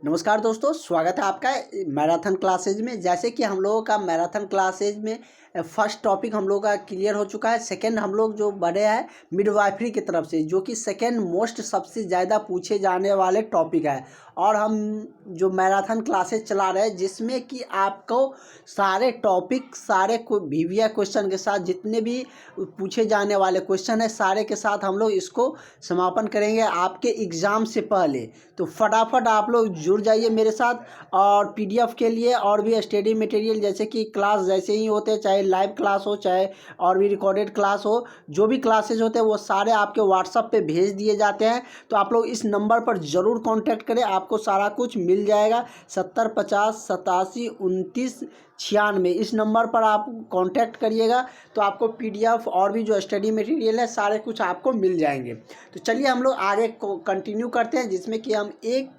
नमस्कार दोस्तों, स्वागत है आपका मैराथन क्लासेज में। जैसे कि हम लोगों का मैराथन क्लासेज में फर्स्ट टॉपिक हम लोगों का क्लियर हो चुका है। सेकंड हम लोग जो बढ़े हैं मिडवाइफरी की तरफ से, जो कि सेकंड मोस्ट सबसे ज़्यादा पूछे जाने वाले टॉपिक है। और हम जो मैराथन क्लासेज चला रहे हैं जिसमें कि आपको सारे टॉपिक, सारे वीवीआई क्वेश्चन के साथ जितने भी पूछे जाने वाले क्वेश्चन है सारे के साथ हम लोग इसको समापन करेंगे आपके एग्ज़ाम से पहले। तो फटाफट आप लोग जुड़ जाइए मेरे साथ। और पीडीएफ के लिए और भी स्टडी मटेरियल जैसे कि क्लास जैसे ही होते हैं, चाहे लाइव क्लास हो चाहे और भी रिकॉर्डेड क्लास हो, जो भी क्लासेज होते हैं वो सारे आपके व्हाट्सएप पे भेज दिए जाते हैं। तो आप लोग इस नंबर पर ज़रूर कांटेक्ट करें, आपको सारा कुछ मिल जाएगा। 70 50 87 29 96 इस नंबर पर आप कांटेक्ट करिएगा तो आपको पीडीएफ और भी जो स्टडी मटेरियल है सारे कुछ आपको मिल जाएंगे। तो चलिए हम लोग आगे को कंटिन्यू करते हैं, जिसमें कि हम एक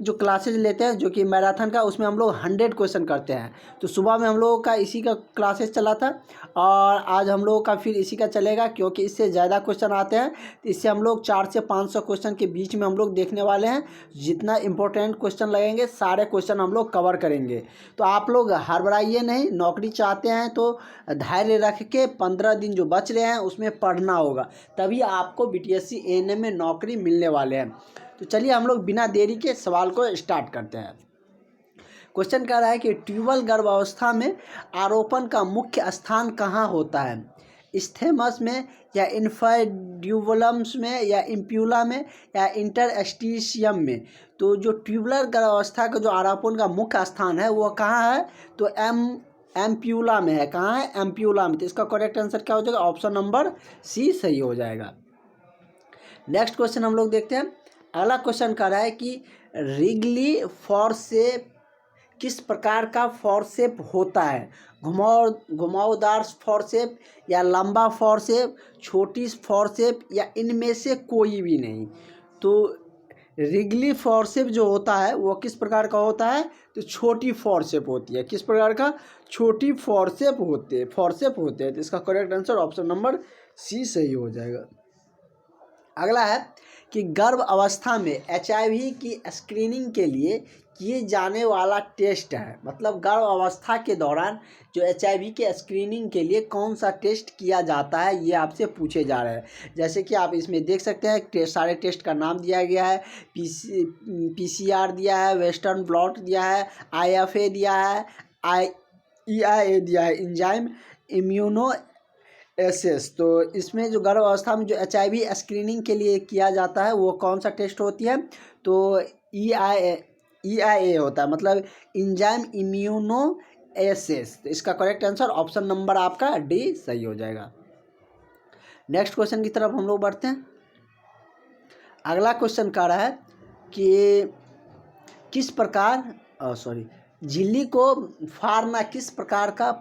जो क्लासेज लेते हैं जो कि मैराथन का, उसमें हम लोग 100 क्वेश्चन करते हैं। तो सुबह में हम लोगों का इसी का क्लासेज चला था और आज हम लोगों का फिर इसी का चलेगा, क्योंकि इससे ज़्यादा क्वेश्चन आते हैं। तो इससे हम लोग 400 से 500 क्वेश्चन के बीच में हम लोग देखने वाले हैं। जितना इंपॉर्टेंट क्वेश्चन लगेंगे सारे क्वेश्चन हम लोग कवर करेंगे। तो आप लोग हड़बड़ाइए नहीं, नौकरी चाहते हैं तो धैर्य रख के 15 दिन जो बच रहे हैं उसमें पढ़ना होगा, तभी आपको बीटीएससी एएनएम में नौकरी मिलने वाले हैं। तो चलिए हम लोग बिना देरी के सवाल को स्टार्ट करते हैं। क्वेश्चन कह रहा है कि ट्यूबल गर्भावस्था में आरोपण का मुख्य स्थान कहाँ होता है? इस्थेमस में, या इन्फेड्यूबुलम्स में, या इम्प्यूला में, या इंटरस्टिशियम में? तो जो ट्यूबलर गर्भावस्था का जो आरोपण का मुख्य स्थान है वो कहाँ है? तो एम्प्यूला में है। कहाँ है? एम्प्यूला में। तो इसका करेक्ट आंसर क्या हो जाएगा? ऑप्शन नंबर सी सही हो जाएगा। नेक्स्ट क्वेश्चन हम लोग देखते हैं। अगला क्वेश्चन कह रहा है कि रिगली फॉरसेप किस प्रकार का फॉरसेप होता है? घुमावदार फॉरसेप, या लंबा फॉरसेप, छोटी फॉरसेप, या इनमें से कोई भी नहीं? तो रिगली फॉरसेप जो होता है वो किस प्रकार का होता है? तो छोटी फॉरसेप होती है। किस प्रकार का? छोटी फॉरसेप होते हैं। तो इसका correct answer option number C सही हो जाएगा। अगला है कि गर्भ अवस्था में एचआईवी की स्क्रीनिंग के लिए किए जाने वाला टेस्ट है। मतलब गर्भ अवस्था के दौरान जो एचआईवी के स्क्रीनिंग के लिए कौन सा टेस्ट किया जाता है, ये आपसे पूछे जा रहे हैं। जैसे कि आप इसमें देख सकते हैं सारे टेस्ट का नाम दिया गया है। पीसीआर दिया है, वेस्टर्न ब्लॉट दिया है, आईएफए दिया है, ईआईए दिया है, एंजाइम इम्यूनो एसएस। तो इसमें जो गर्भ अवस्था में जो एचआईवी स्क्रीनिंग के लिए किया जाता है वो कौन सा टेस्ट होती है? तो ईआईए होता है, मतलब एंजाइम इम्यूनो एसएस। तो इसका करेक्ट आंसर ऑप्शन नंबर आपका डी सही हो जाएगा। नेक्स्ट क्वेश्चन की तरफ हम लोग बढ़ते हैं। अगला क्वेश्चन कह रहा है कि किस प्रकार झिल्ली को फाड़ना किस प्रकार का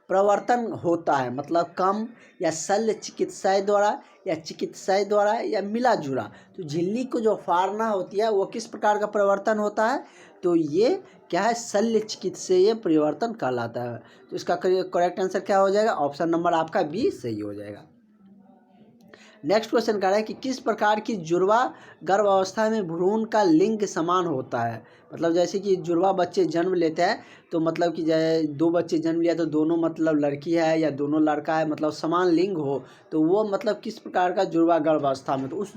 प्रवर्तन होता है? मतलब कम, या शल्य चिकित्साएं द्वारा, या चिकित्साएं द्वारा, या मिला जुला? तो झिल्ली को जो फाड़ना होती है वो किस प्रकार का प्रवर्तन होता है? तो ये क्या है? शल्य चिकित्सीय परिवर्तन कहलाता है। तो इसका करेक्ट आंसर क्या हो जाएगा? ऑप्शन नंबर आपका बी सही हो जाएगा। नेक्स्ट क्वेश्चन कह रहा है कि किस प्रकार की जुड़वा गर्भ अवस्था में भ्रूण का लिंग समान होता है? मतलब जैसे कि जुड़वा बच्चे जन्म लेते हैं तो मतलब कि जैसे 2 बच्चे जन्म लिया तो दोनों मतलब लड़की है या दोनों लड़का है, मतलब समान लिंग हो, तो वो मतलब किस प्रकार का जुड़वा गर्भावस्था में? तो उस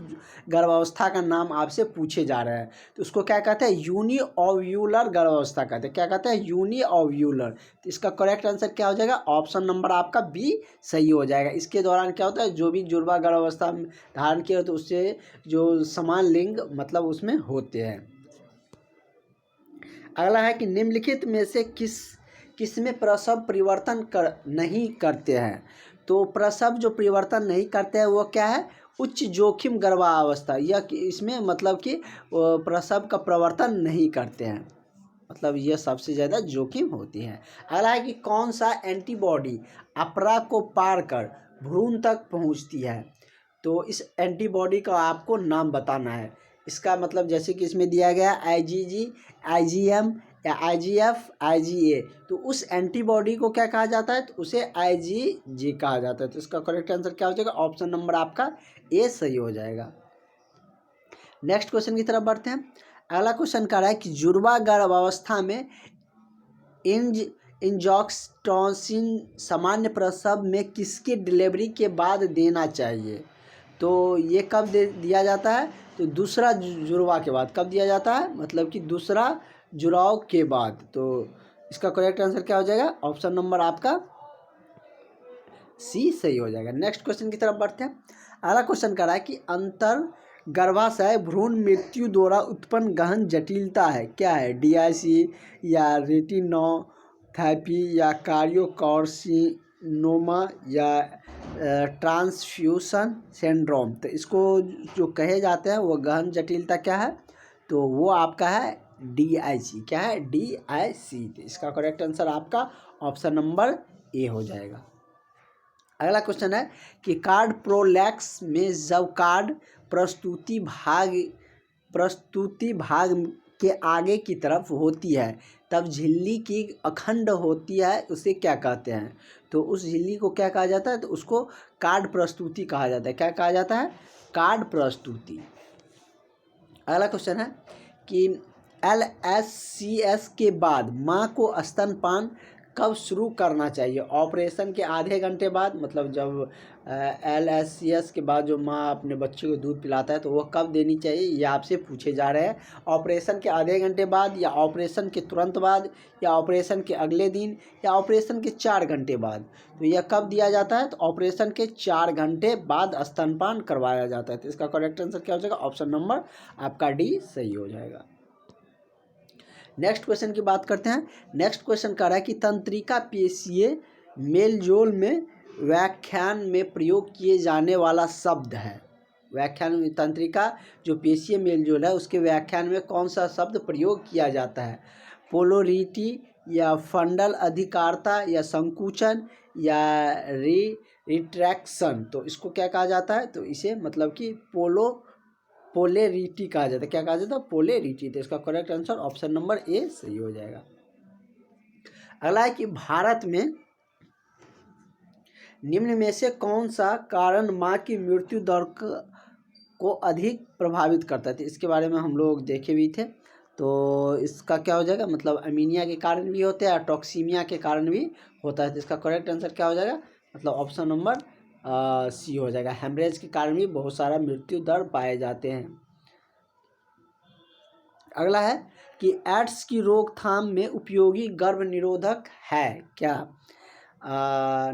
गर्भावस्था का नाम आपसे पूछे जा रहे हैं। तो उसको क्या कहते हैं? यूनिओव्यूलर गर्भावस्था कहते हैं। क्या कहते हैं? यूनिओव्यूलर। तो इसका करेक्ट आंसर क्या हो जाएगा? ऑप्शन नंबर आपका बी सही हो जाएगा। इसके दौरान क्या होता है? जो भी जुड़वा गर्भावस्था में धारण किया तो उससे जो समान लिंग मतलब उसमें होते हैं। अगला है कि निम्नलिखित में से किस में प्रसव परिवर्तन नहीं करते हैं? तो प्रसव जो परिवर्तन नहीं करते हैं वो क्या है? उच्च जोखिम गर्भावस्था, या इसमें मतलब कि प्रसव का प्रवर्तन नहीं करते हैं, मतलब यह सबसे ज़्यादा जोखिम होती है। अगला है कि कौन सा एंटीबॉडी अपरा को पार कर भ्रूण तक पहुंचती है? तो इस एंटीबॉडी का आपको नाम बताना है। इसका मतलब जैसे कि इसमें दिया गया आईजीजी, आईजीएम, या आईजीएफ, आईजीए। तो उस एंटीबॉडी को क्या कहा जाता है? तो उसे आईजीजी कहा जाता है। तो इसका करेक्ट आंसर क्या हो जाएगा? ऑप्शन नंबर आपका ए सही हो जाएगा। नेक्स्ट क्वेश्चन की तरफ बढ़ते हैं। अगला क्वेश्चन कह रहा है कि जुड़वा गर्भावस्था में इंजेक्टोसिन सामान्य प्रसव में किसके डिलीवरी के बाद देना चाहिए? तो ये कब दिया जाता है? तो दूसरा जुड़वा के बाद। कब दिया जाता है? मतलब कि दूसरा जुड़ाव के बाद। तो इसका करेक्ट आंसर क्या हो जाएगा? ऑप्शन नंबर आपका सी सही हो जाएगा। नेक्स्ट क्वेश्चन की तरफ बढ़ते हैं। अगला क्वेश्चन कह रहा है कि अंतर गर्भाशय भ्रूण मृत्यु द्वारा उत्पन्न गहन जटिलता है, क्या है? DIC या रेटिनोपैथी या कार्डियोकार्सिनोमा या ट्रांसफ्यूशन सिंड्रोम। तो इसको जो कहे जाते हैं वो गहन जटिलता क्या है? तो वो आपका है DIC। क्या है? DIC। तो इसका करेक्ट आंसर आपका ऑप्शन नंबर ए हो जाएगा। अगला क्वेश्चन है कि कार्ड प्रोलैक्स में जब कार्ड प्रस्तुति भाग के आगे की तरफ होती है तब झिल्ली की अखंड होती है, उसे क्या कहते हैं? तो उस झिल्ली को क्या कहा जाता है? तो उसको कार्ड प्रस्तुति कहा जाता है। क्या कहा जाता है? कार्ड प्रस्तुति। अगला क्वेश्चन है कि LSCS के बाद माँ को स्तनपान कब शुरू करना चाहिए? ऑपरेशन के आधे घंटे बाद, मतलब जब LSCS के बाद जो माँ अपने बच्चे को दूध पिलाता है तो वो कब देनी चाहिए, ये आपसे पूछे जा रहे हैं। ऑपरेशन के आधे घंटे बाद, या ऑपरेशन के तुरंत बाद, या ऑपरेशन के अगले दिन, या ऑपरेशन के 4 घंटे बाद। तो यह कब दिया जाता है? तो ऑपरेशन के 4 घंटे बाद स्तनपान करवाया जाता है। तो इसका करेक्ट आंसर क्या हो जाएगा? ऑप्शन नंबर आपका डी सही हो जाएगा। नेक्स्ट क्वेश्चन की बात करते हैं। नेक्स्ट क्वेश्चन कह रहा है कि तंत्रिका पेशीय मेलजोल में व्याख्यान में प्रयोग किए जाने वाला शब्द है। व्याख्यान में तंत्रिका जो पेशीय मेलजोल है उसके व्याख्यान में कौन सा शब्द प्रयोग किया जाता है? पोलरिटी या फंडल अधिकारता या संकुचन या रिट्रैक्शन। तो इसको क्या कहा जाता है? तो इसे मतलब कि पोलेरिटी कहा जाता है। क्या कहा जाता है? पोलेरिटी। तो इसका करेक्ट आंसर ऑप्शन नंबर ए सही हो जाएगा। अगला है कि भारत में निम्न में से कौन सा कारण माँ की मृत्यु दर को अधिक प्रभावित करता है? तो इसके बारे में हम लोग देखे भी थे। तो इसका क्या हो जाएगा? मतलब अमीनिया के कारण भी होते हैं और टॉक्सीमिया के कारण भी होता है। तो इसका करेक्ट आंसर क्या हो जाएगा? मतलब ऑप्शन नंबर सी हो जाएगा। हेमरेज के कारण भी बहुत सारा मृत्यु दर पाए जाते हैं। अगला है कि एड्स की रोकथाम में उपयोगी गर्भ निरोधक है, क्या?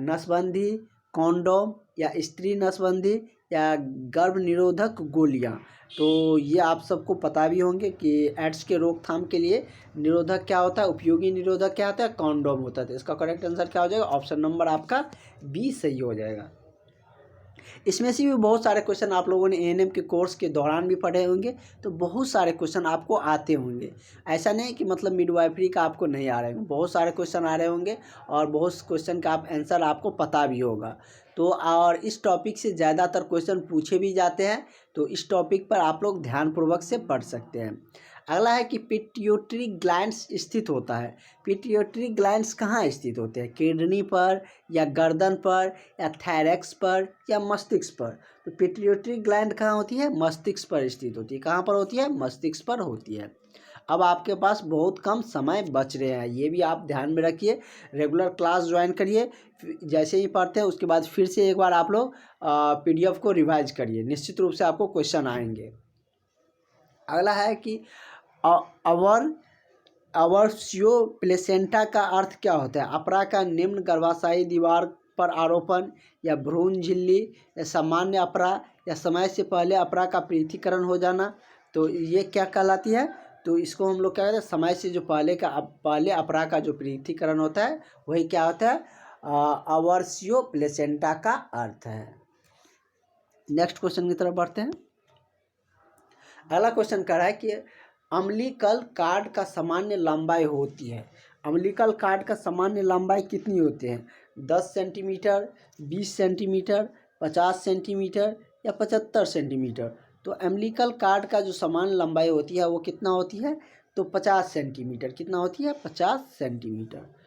नसबंदी, कॉन्डोम, या स्त्री नसबंदी, या गर्भ निरोधक गोलियां। तो ये आप सबको पता भी होंगे कि एड्स के रोकथाम के लिए निरोधक क्या होता है? उपयोगी निरोधक क्या होता है? कॉन्डोम होता है। तो इसका करेक्ट आंसर क्या हो जाएगा? ऑप्शन नंबर आपका बी सही हो जाएगा। इसमें से भी बहुत सारे क्वेश्चन आप लोगों ने ANM के कोर्स के दौरान भी पढ़े होंगे, तो बहुत सारे क्वेश्चन आपको आते होंगे। ऐसा नहीं कि मतलब मिडवाइफरी का आपको नहीं आ रहे होंगे, बहुत सारे क्वेश्चन आ रहे होंगे और बहुत क्वेश्चन का आंसर आपको पता भी होगा। तो और इस टॉपिक से ज़्यादातर क्वेश्चन पूछे भी जाते हैं, तो इस टॉपिक पर आप लोग ध्यानपूर्वक से पढ़ सकते हैं। अगला है कि पिट्यूटरी ग्लैंड्स स्थित होता है। पिट्यूटरी ग्लैंड्स कहाँ स्थित होते हैं? किडनी पर, या गर्दन पर, या थायरैक्स पर, या मस्तिष्क पर। तो पिट्यूटरी ग्लैंड कहाँ होती है? मस्तिष्क पर स्थित होती है। कहाँ पर होती है? मस्तिष्क पर होती है। अब आपके पास बहुत कम समय बच रहे हैं, ये भी आप ध्यान में रखिए। रेगुलर क्लास ज्वाइन करिए, जैसे ही पढ़ते हैं उसके बाद फिर से एक बार आप लोग PDF को रिवाइज करिए, निश्चित रूप से आपको क्वेश्चन आएंगे। अगला है कि अवर्सियो प्लेसेंटा का अर्थ क्या होता है? अपरा का निम्न गर्भाशयी दीवार पर आरोपण, या भ्रूण झिल्ली, या सामान्य अपरा, या समय से पहले अपरा का पृथक्करण हो जाना। तो ये क्या कहलाती है? तो इसको हम लोग क्या कहते हैं? समय से जो पहले अपरा का जो पृथक्करण होता है वही क्या होता है? अवर्सियो प्लेसेंटा का अर्थ है। नेक्स्ट क्वेश्चन की तरफ बढ़ते हैं। अगला क्वेश्चन कह रहा है कि अम्बिलिकल कार्ड का सामान्य लंबाई होती है। अम्बिलिकल कार्ड का सामान्य लंबाई कितनी होती है? 10 सेंटीमीटर, 20 सेंटीमीटर, 50 सेंटीमीटर, या 75 सेंटीमीटर। तो अम्बिलिकल कार्ड का जो सामान्य लंबाई होती है वो कितना होती है? तो 50 सेंटीमीटर। कितना होती है? 50 सेंटीमीटर।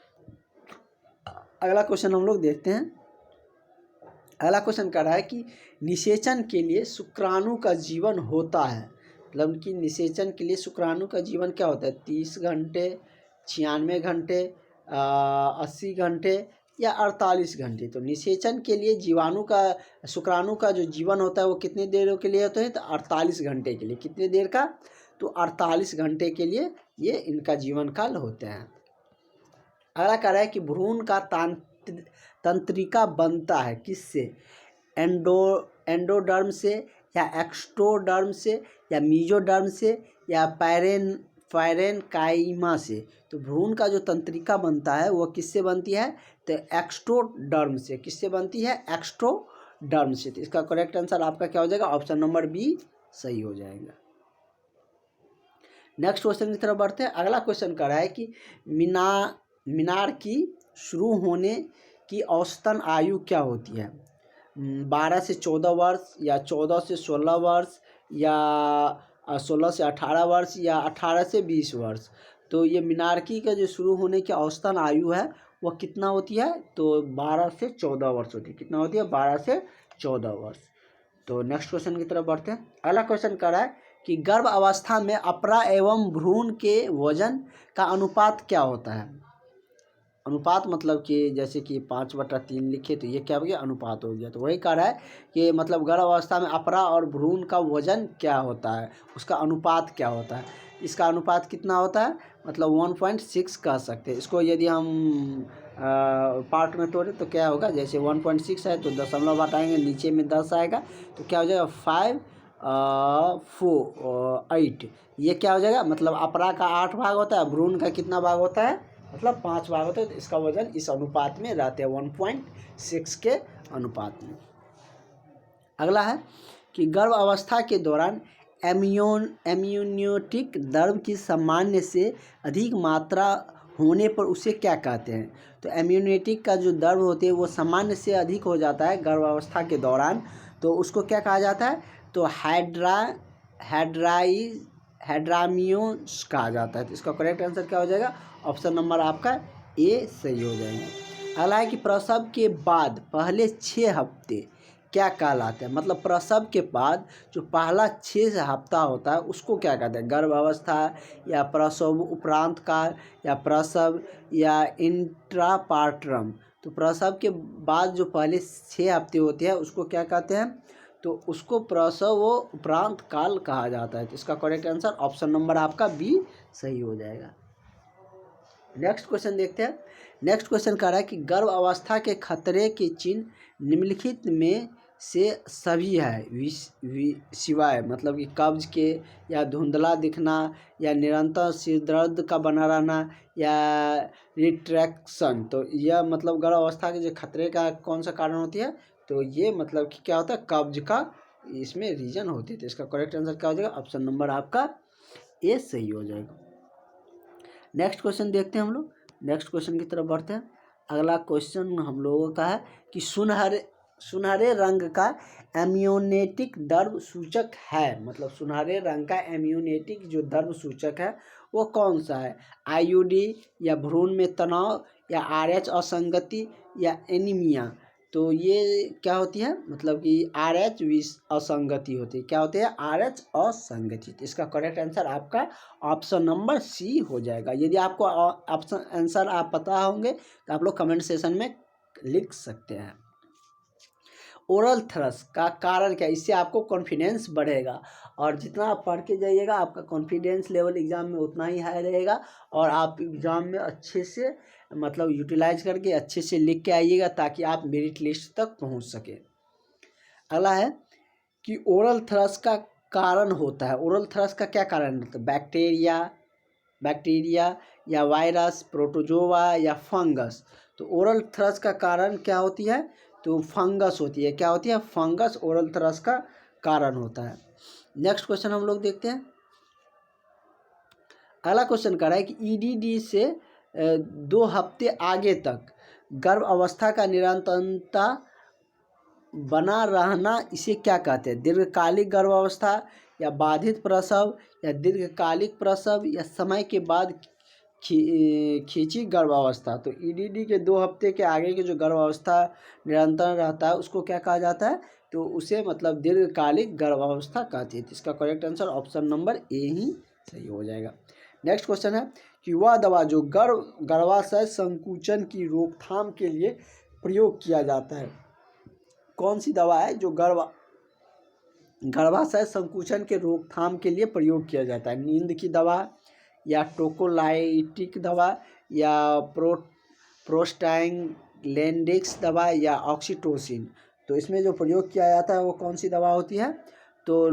अगला क्वेश्चन हम लोग देखते हैं। अगला क्वेश्चन कह रहा है कि निषेचन के लिए शुक्राणु का जीवन होता है। मतलब कि निषेचन के लिए शुक्राणु का जीवन क्या होता है, 30 घंटे, 96 घंटे, 80 घंटे या 48 घंटे। तो निषेचन के लिए जीवाणु का, शुक्राणु का जो जीवन होता है वो कितनी देर के लिए होता है, तो 48 घंटे के लिए। कितनी देर का, तो 48 घंटे के लिए ये इनका जीवन काल होते हैं। अगला कह रहा है कि भ्रूण का तंत्रिका बनता है किससे, एंडोडर्म से या एक्सटोडर्म से या मीजोडर्म से या पैरेनकाइमा से। तो भ्रूण का जो तंत्रिका बनता है वो किससे बनती है, तो एक्सटोडर्म से। किससे बनती है, एक्सटोडर्म से। तो इसका करेक्ट आंसर आपका क्या हो जाएगा, ऑप्शन नंबर बी सही हो जाएगा। नेक्स्ट क्वेश्चन की तरफ बढ़ते हैं। अगला क्वेश्चन कर रहा है कि मीनार की शुरू होने की औसतन आयु क्या होती है, 12 से 14 वर्ष या 14 से 16 वर्ष या 16 से 18 वर्ष या 18 से 20 वर्ष। तो ये मीनारकी का जो शुरू होने की औसतन आयु है वह कितना होती है, तो 12 से 14 वर्ष होती है। कितना होती है, 12 से 14 वर्ष। तो नेक्स्ट क्वेश्चन की तरफ बढ़ते हैं। अगला क्वेश्चन कर रहा है कि गर्भ अवस्था में अपरा एवं भ्रूण के वजन का अनुपात क्या होता है। अनुपात मतलब कि जैसे कि 5/3 लिखे तो ये क्या हो गया, अनुपात हो गया। तो वही कह रहा है कि मतलब गर्भ अवस्था में अपरा और भ्रूण का वजन क्या होता है, उसका अनुपात क्या होता है। इसका अनुपात कितना होता है, मतलब 1.6 कह सकते हैं इसको। यदि हम पार्ट में तोड़े तो क्या होगा, जैसे 1.6 है तो दशमलव हटाएंगे, नीचे में 10 आएगा तो क्या हो जाएगा 5/8। ये क्या हो जाएगा, मतलब अपरा का 8 भाग होता है, भ्रूण का कितना भाग होता है, मतलब 5 भाग होता है। तो इसका वजन इस अनुपात में रहते हैं, 1.6 के अनुपात में। अगला है कि गर्भ अवस्था के दौरान एम्यूनियोटिक द्रव्य की सामान्य से अधिक मात्रा होने पर उसे क्या कहते हैं। तो एम्यूनियोटिक का जो द्रव्य होते हैं वो सामान्य से अधिक हो जाता है गर्भ अवस्था के दौरान, तो उसको क्या कहा जाता है, तो हाइड्रामियोस कहा जाता है। तो इसका करेक्ट आंसर क्या हो जाएगा, ऑप्शन नंबर आपका ए सही हो जाएगा। अगला है कि प्रसव के बाद पहले 6 हफ्ते क्या कहलाते हैं, मतलब प्रसव के बाद जो पहला 6 हफ्ता होता है उसको क्या कहते हैं, गर्भ अवस्था या प्रसव उपरांत काल या प्रसव या इंट्रापार्टरम। तो प्रसव के बाद जो पहले 6 हफ्ते होते हैं उसको क्या कहते हैं, तो उसको प्रसव उपरांत काल कहा जाता है। तो इसका करेक्ट आंसर ऑप्शन नंबर आपका बी सही हो जाएगा। नेक्स्ट क्वेश्चन देखते हैं। नेक्स्ट क्वेश्चन कह रहा है कि गर्भ अवस्था के खतरे के चिन्ह निम्नलिखित में से सभी है सिवाय, मतलब कि कब्ज के या धुंधला दिखना या निरंतर सिर दर्द का बना रहना या रिट्रैक्शन। तो यह मतलब गर्भ अवस्था के जो खतरे का कौन सा कारण होती है, तो ये मतलब कि क्या होता है, कब्ज का इसमें रीजन होती है। तो इसका करेक्ट आंसर क्या हो जाएगा, ऑप्शन नंबर आपका ए सही हो जाएगा। नेक्स्ट क्वेश्चन देखते हैं हम लोग। नेक्स्ट क्वेश्चन की तरफ बढ़ते हैं। अगला क्वेश्चन हम लोगों का है कि सुनहरे रंग का एम्यूनेटिक द्रव्य सूचक है, मतलब सुनहरे रंग का एम्यूनेटिक जो द्रव्य सूचक है वो कौन सा है, आईयूडी या भ्रूण में तनाव या RH असंगति या एनीमिया। तो ये क्या होती है, मतलब कि RH असंगति होती है। क्या होती है, RH असंगति। तो इसका करेक्ट आंसर आपका ऑप्शन नंबर सी हो जाएगा। यदि आपको ऑप्शन आंसर आप पता होंगे तो आप लोग कमेंट सेशन में लिख सकते हैं। ओरल थ्रस्ट का कारण क्या, इससे आपको कॉन्फिडेंस बढ़ेगा और जितना आप पढ़ के जाइएगा आपका कॉन्फिडेंस लेवल एग्ज़ाम में उतना ही हाई रहेगा और आप एग्ज़ाम में अच्छे से मतलब यूटिलाइज करके अच्छे से लिख के आइएगा ताकि आप मेरिट लिस्ट तक पहुंच सके। अगला है कि ओरल थ्रस्ट का कारण होता है, ओरल थ्रस्ट का क्या कारण होता है, बैक्टीरिया या वायरस, प्रोटोजोआ या फंगस। तो ओरल थ्रस्ट का कारण क्या होती है, तो फंगस होती है। क्या होती है, फंगस ओरल थ्रस्ट का कारण होता है। नेक्स्ट क्वेश्चन हम लोग देखते हैं। अगला क्वेश्चन कर रहा है कि EDD से 2 हफ्ते आगे तक गर्भ अवस्था का निरंतरता बना रहना इसे क्या कहते हैं, दीर्घकालिक गर्भावस्था या बाधित प्रसव या दीर्घकालिक प्रसव या समय के बाद खींची गर्भावस्था। तो EDD के 2 हफ्ते के आगे के जो गर्भावस्था निरंतर रहता है उसको क्या कहा जाता है, तो उसे मतलब दीर्घकालिक गर्भावस्था कहते हैं। तो इसका correct answer option number A ही सही हो जाएगा। नेक्स्ट क्वेश्चन है कि वह दवा जो गर्भाशय संकुचन की रोकथाम के लिए प्रयोग किया जाता है, कौन सी दवा है जो गर्भाशय संकुचन के रोकथाम के लिए प्रयोग किया जाता है? नींद की दवा, या टोकोलाइटिक दवा, या प्रोस्टाग्लैंडिक्स दवा, या ऑक्सीटोसिन। तो इसमें जो प्रयोग किया जाता है वो कौन सी दवा होती है? तो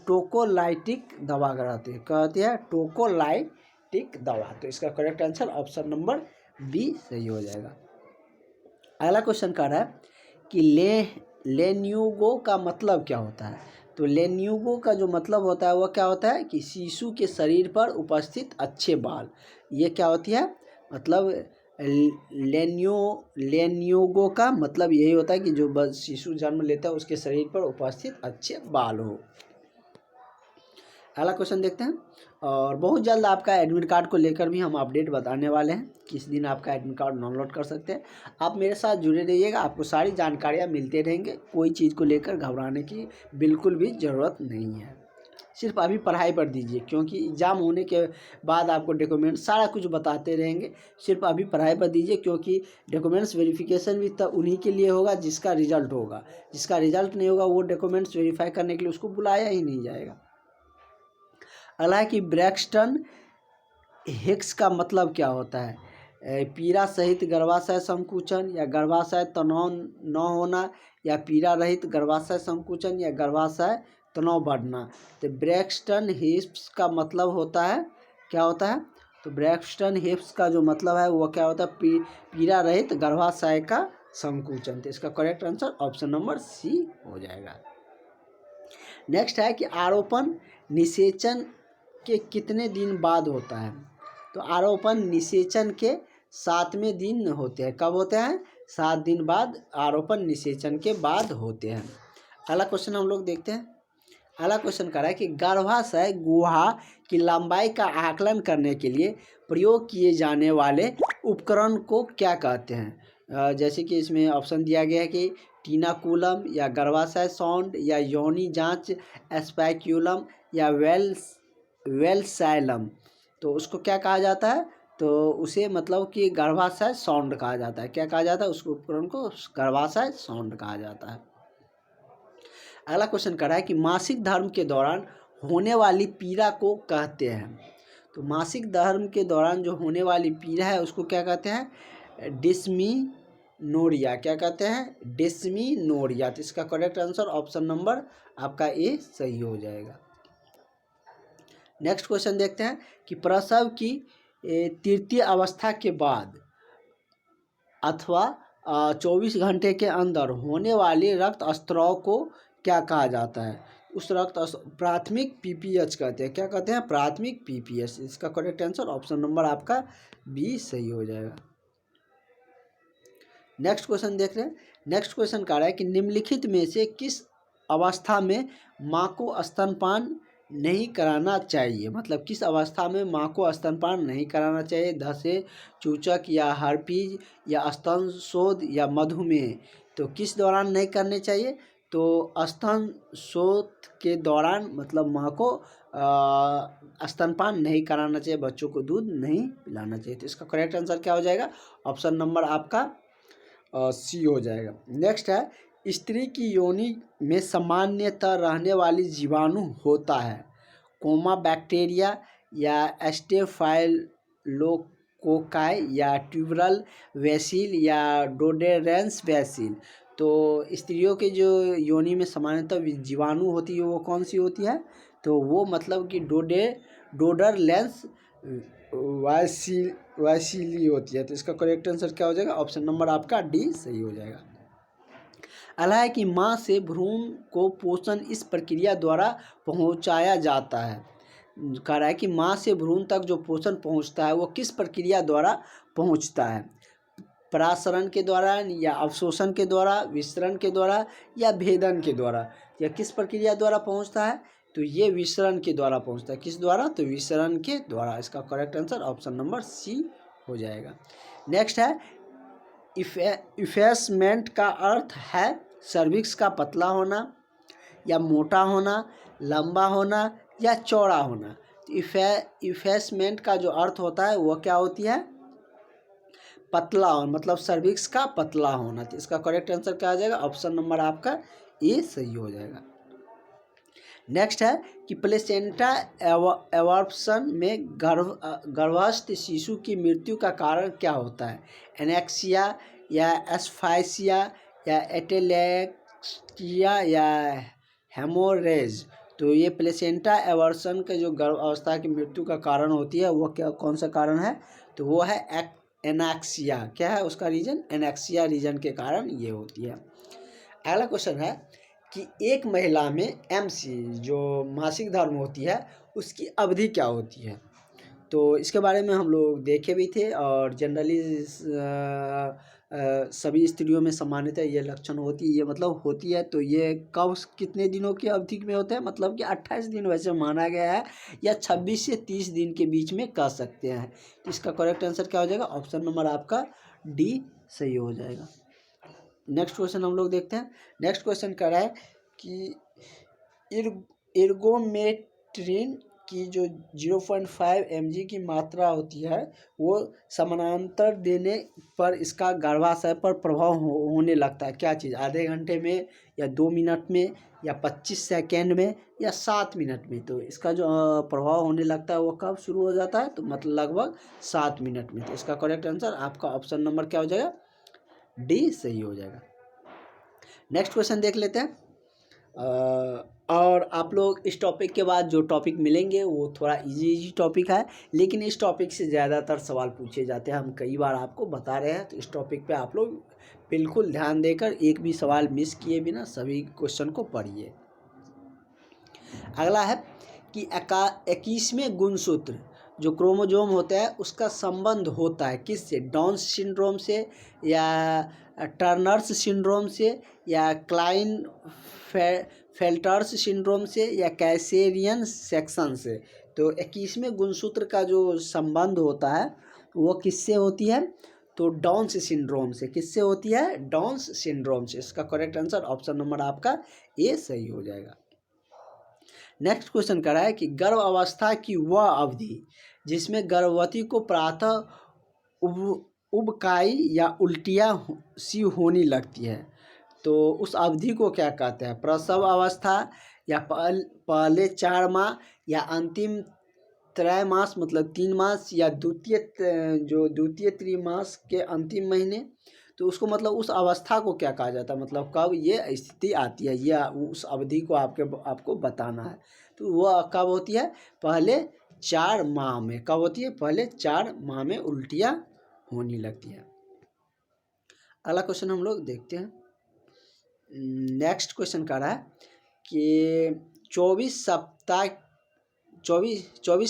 टोकोलाइटिक दवा कहती है टोकोलाइटिक दवा। तो इसका correct answer option number B सही हो जाएगा। अगला क्वेश्चन कह रहा है कि लेन्यूगो का मतलब क्या होता है? तो लेन्यूगो का जो मतलब होता है वो क्या होता है कि शिशु के शरीर पर उपस्थित अच्छे बाल। ये क्या होती है? मतलब लेन्यूगो का मतलब यही होता है कि जो शिशु जन्म लेता है उसके शरीर पर उपस्थित अच्छे बाल हो। अगला क्वेश्चन देखते हैं। और बहुत जल्द आपका एडमिट कार्ड को लेकर भी हम अपडेट बताने वाले हैं, किस दिन आपका एडमिट कार्ड डाउनलोड कर सकते हैं। आप मेरे साथ जुड़े रहिएगा, आपको सारी जानकारियाँ मिलते रहेंगे। कोई चीज़ को लेकर घबराने की बिल्कुल भी ज़रूरत नहीं है। सिर्फ अभी पढ़ाई पर दीजिए, क्योंकि एग्ज़ाम होने के बाद आपको डॉक्यूमेंट सारा कुछ बताते रहेंगे। सिर्फ अभी पढ़ाई पर दीजिए, क्योंकि डॉक्यूमेंट्स वेरिफिकेशन भी तब उन्हीं के लिए होगा जिसका रिजल्ट होगा। जिसका रिजल्ट नहीं होगा वो डॉक्यूमेंट्स वेरीफाई करने के लिए उसको बुलाया ही नहीं जाएगा। अगला है कि ब्रैक्सटन हिक्स का मतलब क्या होता है? पीड़ा सहित गर्भाशय संकुचन, या गर्भाशय तनाव न होना, या पीड़ा रहित गर्भाशय संकुचन, या गर्भाशय तनाव बढ़ना। तो ब्रैक्सटन हिक्स का मतलब होता है, क्या होता है? तो ब्रैक्सटन हिक्स का जो मतलब है वो क्या होता है? पीड़ा रहित गर्भाशय का संकुचन। तो इसका correct answer option number C हो जाएगा। नेक्स्ट है कि आरोपण निषेचन के कितने दिन बाद होता है? तो आरोपण निषेचन के 7वें दिन होते हैं। कब होते हैं? 7 दिन बाद आरोपण निषेचन के बाद होते हैं। अगला क्वेश्चन हम लोग देखते हैं। अगला क्वेश्चन कह रहा है कि गर्भाशय गुहा की लंबाई का आकलन करने के लिए प्रयोग किए जाने वाले उपकरण को क्या कहते हैं? जैसे कि इसमें ऑप्शन दिया गया है कि टीनाकुलम, या गर्भाशय साउंड, या योनि जांच स्पेक्यूलम, या वेलसाइलम। तो उसको क्या कहा जाता है? तो उसे मतलब कि गर्भाशय साउंड कहा जाता है। क्या कहा जाता है? उसको उपकरण को गर्भाशय साउंड कहा जाता है। अगला क्वेश्चन कर रहा है कि मासिक धर्म के दौरान होने वाली पीड़ा को कहते हैं। तो मासिक धर्म के दौरान जो होने वाली पीड़ा है उसको क्या कहते हैं? डिस्मीनोरिया। क्या कहते हैं? डिस्मीनोरिया। तो इसका करेक्ट आंसर ऑप्शन नंबर आपका ए सही हो जाएगा। नेक्स्ट क्वेश्चन देखते हैं कि प्रसव की तृतीय अवस्था के बाद अथवा 24 घंटे के अंदर होने वाले रक्त स्त्राव को क्या कहा जाता है? उस प्राथमिक पीपीएच कहते हैं। क्या कहते हैं? प्राथमिक पीपीएच। इसका करेक्ट आंसर ऑप्शन नंबर आपका बी सही हो जाएगा। नेक्स्ट क्वेश्चन देख रहे हैं। नेक्स्ट क्वेश्चन कह रहा है कि निम्नलिखित में से किस अवस्था में माँ को स्तनपान नहीं कराना चाहिए? मतलब किस अवस्था में माँ को स्तनपान नहीं कराना चाहिए? धसे, चूचक, या हर्पीज, या स्तन शोध, या मधुमेह। तो किस दौरान नहीं करने चाहिए? तो स्तन शोध के दौरान मतलब माँ को स्तनपान नहीं कराना चाहिए, बच्चों को दूध नहीं पिलाना चाहिए। तो इसका करेक्ट आंसर क्या हो जाएगा? ऑप्शन नंबर आपका सी हो जाएगा। नेक्स्ट है, स्त्री की योनि में सामान्यतः रहने वाली जीवाणु होता है कोमा बैक्टीरिया, या स्टेफाइलोकोकाई, या ट्यूबरल बेसिल, या डोडेरेंस बेसिल। तो स्त्रियों के जो योनि में सामान्यतः जीवाणु होती है वो कौन सी होती है? तो वो मतलब कि डोडरलेंस वैसिली होती है। तो इसका करेक्ट आंसर क्या हो जाएगा? ऑप्शन नंबर आपका डी सही हो जाएगा। अगला है कि माँ से भ्रूण को पोषण इस प्रक्रिया द्वारा पहुँचाया जाता है। कह रहा है कि माँ से भ्रूण तक जो पोषण पहुँचता है वो किस प्रक्रिया द्वारा पहुँचता है? परासरण के द्वारा, या अवशोषण के द्वारा, विसरण के द्वारा, या भेदन के द्वारा। या किस प्रक्रिया द्वारा पहुँचता है? तो ये विसरण के द्वारा पहुँचता है। किस द्वारा? तो विसरण के द्वारा। इसका correct answer option number C हो जाएगा। नेक्स्ट है, इफेसमेंट का अर्थ है सर्विक्स का पतला होना या मोटा होना, लंबा होना या चौड़ा होना। तो इफेसमेंट का जो अर्थ होता है वो क्या होती है, पतला होना, मतलब सर्विक्स का पतला होना। तो इसका करेक्ट आंसर क्या आ जाएगा, ऑप्शन नंबर आपका ए सही हो जाएगा। नेक्स्ट है कि प्लेसेंटा एवॉर्प्शन में गर्भस्थ शिशु की मृत्यु का कारण क्या होता है, एनेक्सिया या एस्फाइसिया या एटेलेक्सिया या हेमोरेज। तो ये प्लेसेंटा एवर्सन के जो गर्भ अवस्था की मृत्यु का कारण होती है वो क्या, कौन सा कारण है, तो वो है एनेक्सिया। क्या है उसका रीजन, एनेक्सिया रीजन के कारण ये होती है। अगला क्वेश्चन है कि एक महिला में एमसी जो मासिक धर्म होती है उसकी अवधि क्या होती है। तो इसके बारे में हम लोग देखे भी थे और जनरली सभी स्त्रियों में सामान्यतः ये लक्षण होती है, ये मतलब होती है। तो ये कब कितने दिनों की अवधि में होता है, मतलब कि 28 दिन वैसे माना गया है, या 26 से 30 दिन के बीच में कह सकते हैं। तो इसका करेक्ट आंसर क्या हो जाएगा, ऑप्शन नंबर आपका डी सही हो जाएगा। नेक्स्ट क्वेश्चन हम लोग देखते हैं। नेक्स्ट क्वेश्चन कह रहा है कि एर्गोमेट्रिन की जो 0.5 mg की मात्रा होती है वो समानांतर देने पर इसका गर्भाशय पर प्रभाव होने लगता है। क्या चीज़, आधे घंटे में या 2 मिनट में या 25 सेकेंड में या 7 मिनट में। तो इसका जो प्रभाव होने लगता है वो कब शुरू हो जाता है, तो मतलब लगभग 7 मिनट में। तो इसका करेक्ट आंसर आपका ऑप्शन नंबर क्या हो जाएगा, डी सही हो जाएगा। नेक्स्ट क्वेश्चन देख लेते हैं। और आप लोग इस टॉपिक के बाद जो टॉपिक मिलेंगे वो थोड़ा इजी टॉपिक है, लेकिन इस टॉपिक से ज़्यादातर सवाल पूछे जाते हैं, हम कई बार आपको बता रहे हैं। तो इस टॉपिक पे आप लोग बिल्कुल ध्यान देकर एक भी सवाल मिस किए बिना सभी क्वेश्चन को पढ़िए। अगला है कि 21वें गुणसूत्र जो क्रोमोजोम होता है उसका संबंध होता है किससे, डाउन सिंड्रोम से या टर्नर्स सिंड्रोम से या क्लाइन फेल्टर्स सिंड्रोम से या कैसेरियन सेक्शन से। तो 21वें गुणसूत्र का जो संबंध होता है वो किससे होती है, तो डाउन्स सिंड्रोम से। किससे होती है, डाउन्स सिंड्रोम से। इसका करेक्ट आंसर ऑप्शन नंबर आपका ए सही हो जाएगा। नेक्स्ट क्वेश्चन कर रहा है कि गर्भ अवस्था की वह अवधि जिसमें गर्भवती को प्रातः उबकाई या उल्टियाँ सी होने लगती है, तो उस अवधि को क्या कहते हैं, प्रसव अवस्था या पहले 4 माह या अंतिम त्रैमास मतलब 3 मास या द्वितीय त्रिमास के अंतिम महीने। तो उसको मतलब उस अवस्था को क्या कहा जाता है, मतलब कब ये स्थिति आती है, या उस अवधि को आपको बताना है। तो वह कब होती है, पहले 4 माह में। कब होती है, पहले 4 माह में उल्टियाँ होने लगती है। अगला क्वेश्चन हम लोग देखते हैं। नेक्स्ट क्वेश्चन कह रहा है कि 24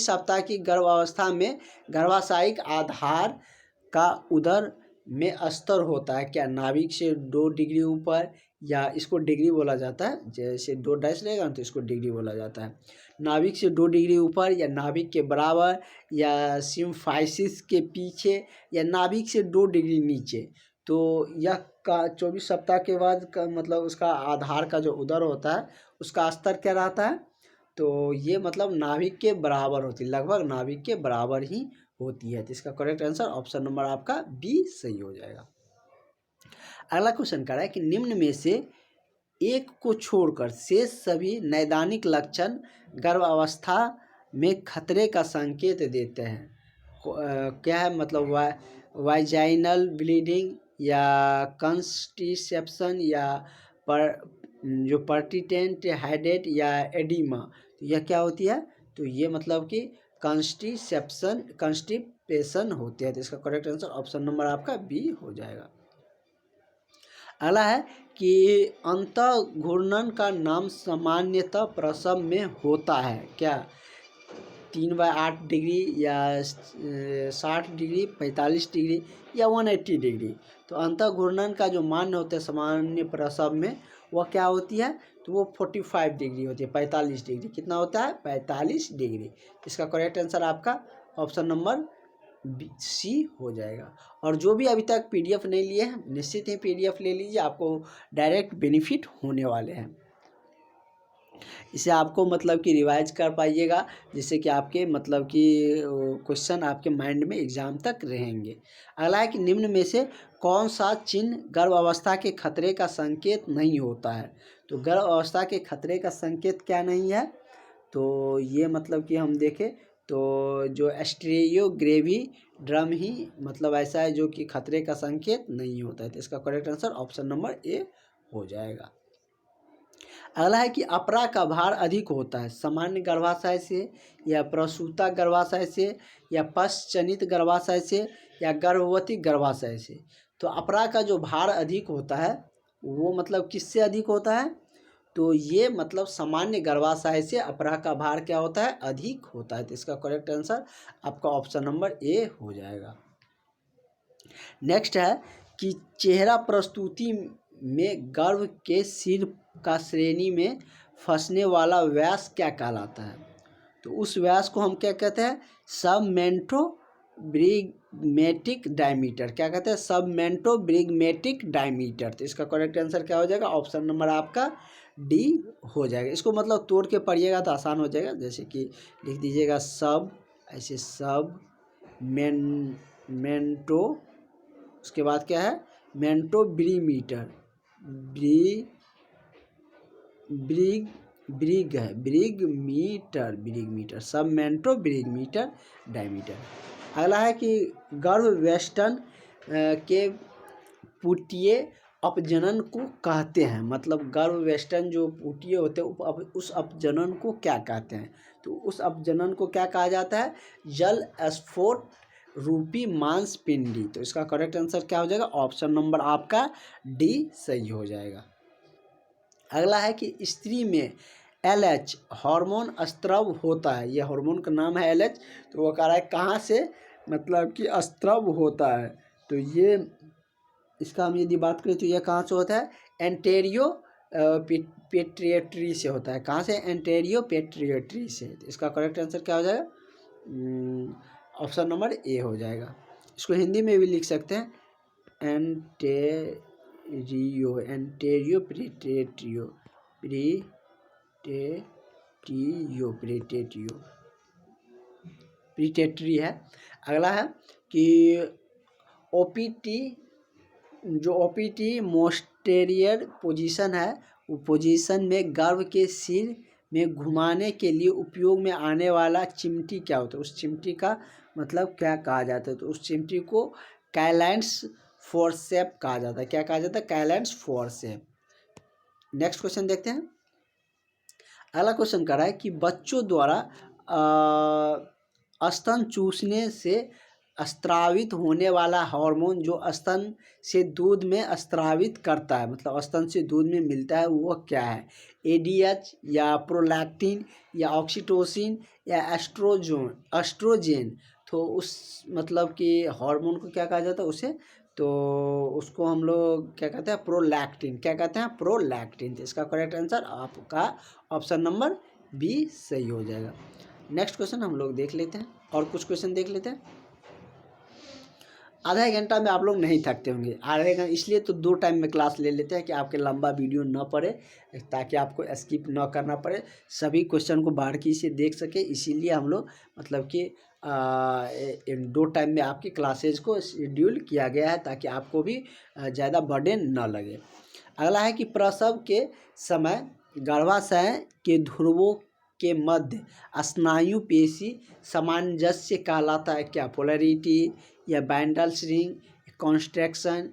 सप्ताह की गर्भावस्था में गर्भाशयिक आधार का उदर में स्तर होता है क्या, नाभिक से 2 डिग्री ऊपर, या इसको डिग्री बोला जाता है, जैसे 2 डैश रहेगा तो इसको डिग्री बोला जाता है। नाभिक से 2 डिग्री ऊपर या नाभिक के बराबर या सिम्फाइसिस के पीछे या नाभिक से 2 डिग्री नीचे। तो यह का 24 सप्ताह के बाद का मतलब उसका आधार का जो उदर होता है उसका स्तर क्या रहता है, तो ये मतलब नाभिक के बराबर होती है, लगभग नाभिक के बराबर ही होती है। तो इसका करेक्ट आंसर ऑप्शन नंबर आपका बी सही हो जाएगा। अगला क्वेश्चन कह रहा है कि निम्न में से एक को छोड़कर शेष सभी नैदानिक लक्षण गर्भावस्था में खतरे का संकेत देते हैं। क्या है, मतलब वाइजाइनल ब्लीडिंग या कंस्टिसेप्शन या जो पर्टिटेंट हेडेट या एडिमा। तो यह क्या होती है, तो ये मतलब कि कंस्टिपेशन होते हैं। तो इसका करेक्ट आंसर ऑप्शन नंबर आपका बी हो जाएगा। अगला है कि अंतःघूर्णन का नाम सामान्यतः प्रसव में होता है क्या, 3/8 डिग्री या 60 डिग्री, 45 डिग्री या 180 डिग्री। तो अंतःघूर्णन का जो मान होता है सामान्य प्रसव में वह क्या होती है, तो वो 45 डिग्री होती है, 45 डिग्री। कितना होता है, 45 डिग्री। इसका करेक्ट आंसर आपका ऑप्शन नंबर सी हो जाएगा। और जो भी अभी तक पीडीएफ नहीं लिए हैं, निश्चित ही पीडीएफ ले लीजिए, आपको डायरेक्ट बेनिफिट होने वाले हैं। इसे आपको मतलब कि रिवाइज कर पाइएगा, जिससे कि आपके मतलब कि क्वेश्चन आपके माइंड में एग्जाम तक रहेंगे। अगला है कि निम्न में से कौन सा चिन्ह गर्भावस्था के खतरे का संकेत नहीं होता है। तो गर्भावस्था के खतरे का संकेत क्या नहीं है, तो ये मतलब कि हम देखें तो जो एस्ट्रियोग्रेवी ड्रम ही मतलब ऐसा है जो कि खतरे का संकेत नहीं होता है। तो इसका करेक्ट आंसर ऑप्शन नंबर ए हो जाएगा। अगला है कि अपरा का भार अधिक होता है सामान्य गर्भाशय से, या प्रसूता गर्भाशय से, या पश्चनित गर्भाशय से, या गर्भवती गर्भाशय से। तो अपरा का जो भार अधिक होता है वो मतलब किससे अधिक होता है, तो ये मतलब सामान्य गर्भाशय से अपरा का भार क्या होता है, अधिक होता है। तो इसका करेक्ट आंसर आपका ऑप्शन नंबर ए हो जाएगा। नेक्स्ट है कि चेहरा प्रस्तुति में गर्भ के सिर का श्रेणी में फंसने वाला व्यास क्या कहलाता है। तो उस व्यास को हम क्या कहते हैं, सबमेंटोब्रिगमेटिक डायमीटर। क्या कहते हैं, सबमेंटोब्रिगमेटिक डायमीटर। तो इसका करेक्ट आंसर क्या हो जाएगा, ऑप्शन नंबर आपका डी हो जाएगा। इसको मतलब तोड़ के पढ़िएगा तो आसान हो जाएगा। जैसे कि लिख दीजिएगा सब, ऐसे सब मेंटो, उसके बाद क्या है मेंटोब्रीमीटर, ब्रिग है ब्रिग मीटर सब मेंटोब्रिगमीटर डायमीटर। अगला है कि गर्भ वेस्टन के पुटीय अपजनन को कहते हैं। मतलब गर्भ वेस्टन जो पुटीय होते हैं उस अपजनन को क्या कहते हैं। तो उस अपजनन को क्या कहा जाता है, जल स्फोट रूपी मांसपिंडी। तो इसका करेक्ट आंसर क्या हो जाएगा, ऑप्शन नंबर आपका डी सही हो जाएगा। अगला है कि स्त्री में LH हार्मोन स्त्रव होता है। ये हार्मोन का नाम है LH। तो वो कह रहा है कहाँ से मतलब कि स्त्रव होता है। तो ये इसका हम यदि बात करें तो ये कहाँ से होता है, एंटेरियो पेट्रियट्री से होता है। कहाँ से, एंटेरियो पेट्रियट्री से। तो इसका करेक्ट आंसर क्या हो जाएगा, ऑप्शन नंबर ए हो जाएगा। इसको हिंदी में भी लिख सकते हैं, एंटेरियो प्रीटेट्री है। अगला है कि ओपीटी मोस्टेरियर पोजीशन है, वो पोजीशन में गर्भ के सिर में घुमाने के लिए उपयोग में आने वाला चिमटी क्या होता है, उस चिमटी का मतलब क्या कहा जाता है। तो उस चिमटी को कैलेंस फोर्सेप कहा जाता है। क्या कहा जाता है, कैलेंस फोर्सेप। नेक्स्ट क्वेश्चन देखते हैं। अगला क्वेश्चन कह रहा है कि बच्चों द्वारा स्तन चूसने से स्त्रावित होने वाला हार्मोन जो स्तन से दूध में स्त्रावित करता है, मतलब स्तन से दूध में मिलता है, वो क्या है, ADH या प्रोलैक्टिन या ऑक्सीटोसिन या एस्ट्रोजेन। तो उस मतलब कि हार्मोन को क्या कहा जाता है उसे, तो उसको हम लोग क्या कहते हैं, प्रोलैक्टिन। क्या कहते हैं, प्रोलैक्टिन। तो इसका करेक्ट आंसर आपका ऑप्शन नंबर बी सही हो जाएगा। नेक्स्ट क्वेश्चन हम लोग देख लेते हैं, और कुछ क्वेश्चन देख लेते हैं। आधा एक घंटा में आप लोग नहीं थकते होंगे, आधे घंटे इसलिए तो 2 टाइम में क्लास ले लेते हैं कि आपके लंबा वीडियो न पड़े, ताकि आपको स्किप न करना पड़े, सभी क्वेश्चन को बारीकी से देख सके। इसीलिए हम लोग मतलब कि 2 टाइम में आपकी क्लासेज को शेड्यूल किया गया है, ताकि आपको भी ज़्यादा बर्डन न लगे। अगला है कि प्रसव के समय गर्भाशय के ध्रुवों के मध्य स्नायु पेशी सामंजस्य कहलाता है। क्या, पोलैरिटी या बैंडल्स रिंग, कॉन्स्ट्रैक्शन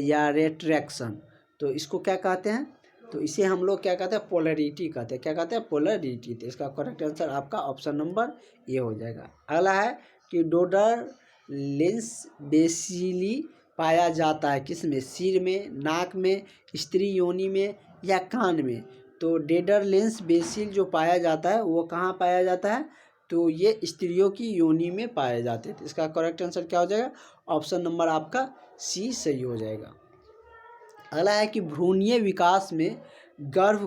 या रेट्रैक्शन। तो इसको क्या कहते हैं, तो इसे हम लोग क्या कहते हैं, पोलैरिटी कहते हैं। क्या कहते हैं, पोलैरिटी। तो इसका करेक्ट आंसर आपका ऑप्शन नंबर ए हो जाएगा। अगला है कि डोडर लेंस बेसिली पाया जाता है किस में, सिर में, नाक में, स्त्री योनि में या कान में। तो डेडर लेंस बेसिल जो पाया जाता है वो कहाँ पाया जाता है, तो ये स्त्रियों की योनि में पाए जाते हैं। तो इसका करेक्ट आंसर क्या हो जाएगा, ऑप्शन नंबर आपका सी सही हो जाएगा। अगला है कि भ्रूणीय विकास में गर्भ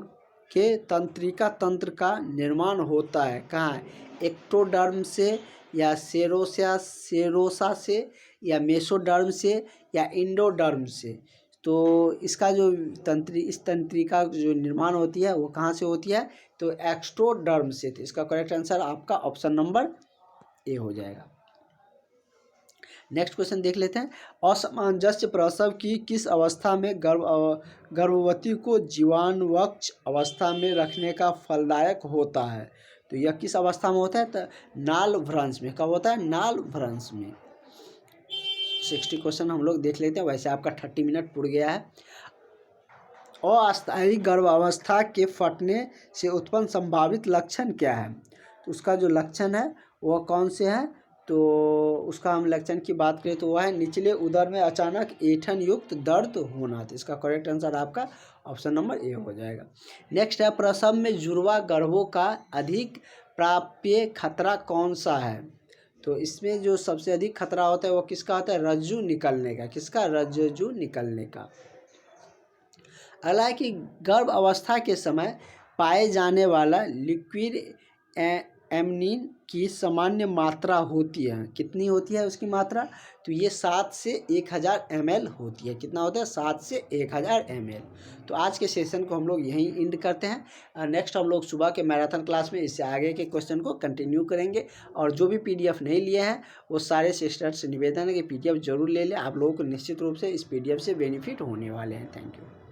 के तंत्रिका तंत्र का निर्माण होता है कहाँ, एक्टोडर्म से या सेरोसा से या मेसोडर्म से या इंडोडर्म से। तो इसका जो इस तंत्रिका जो निर्माण होती है वो कहाँ से होती है, तो एक्स्ट्रोडर्म से। तो इसका करेक्ट आंसर आपका ऑप्शन नंबर ए हो जाएगा। नेक्स्ट क्वेश्चन देख लेते हैं। असामंजस्य प्रसव की किस अवस्था में गर्भवती को जीवाणुवक्ष अवस्था में रखने का फलदायक होता है? तो यह किस अवस्था में होता है, तो नाल भ्रंश में। कब होता है, नाल भ्रंश में। 60 क्वेश्चन हम लोग देख लेते हैं। वैसे आपका 30 मिनट पूरा गया है। अस्थायी गर्भावस्था के फटने से उत्पन्न संभावित लक्षण क्या है? तो उसका जो लक्षण है वह कौन से हैं, तो उसका हम लक्षण की बात करें तो वह है निचले उदर में अचानक ऐंठन युक्त दर्द होना। तो इसका करेक्ट आंसर आपका ऑप्शन नंबर ए हो जाएगा। नेक्स्ट है, प्रसव में जुड़वा गर्भों का अधिक प्राप्य खतरा कौन सा है? तो इसमें जो सबसे अधिक खतरा होता है वो किसका होता है, रज्जु निकलने का। किसका, रज्जु निकलने का। अगला है कि गर्भ अवस्था के समय पाए जाने वाला लिक्विड एमनिन की सामान्य मात्रा होती है, कितनी होती है उसकी मात्रा? तो ये 7 से 1000 ml होती है। कितना होता है, 7 से 1000 ml। तो आज के सेशन को हम लोग यहीं एंड करते हैं। नेक्स्ट हम लोग सुबह के मैराथन क्लास में इससे आगे के क्वेश्चन को कंटिन्यू करेंगे। और जो भी PDF नहीं लिए हैं वो सारे सिस्टर्स से निवेदन है कि PDF जरूर ले लें। आप लोगों को निश्चित रूप से इस PDF से बेनिफिट होने वाले हैं। Thank you.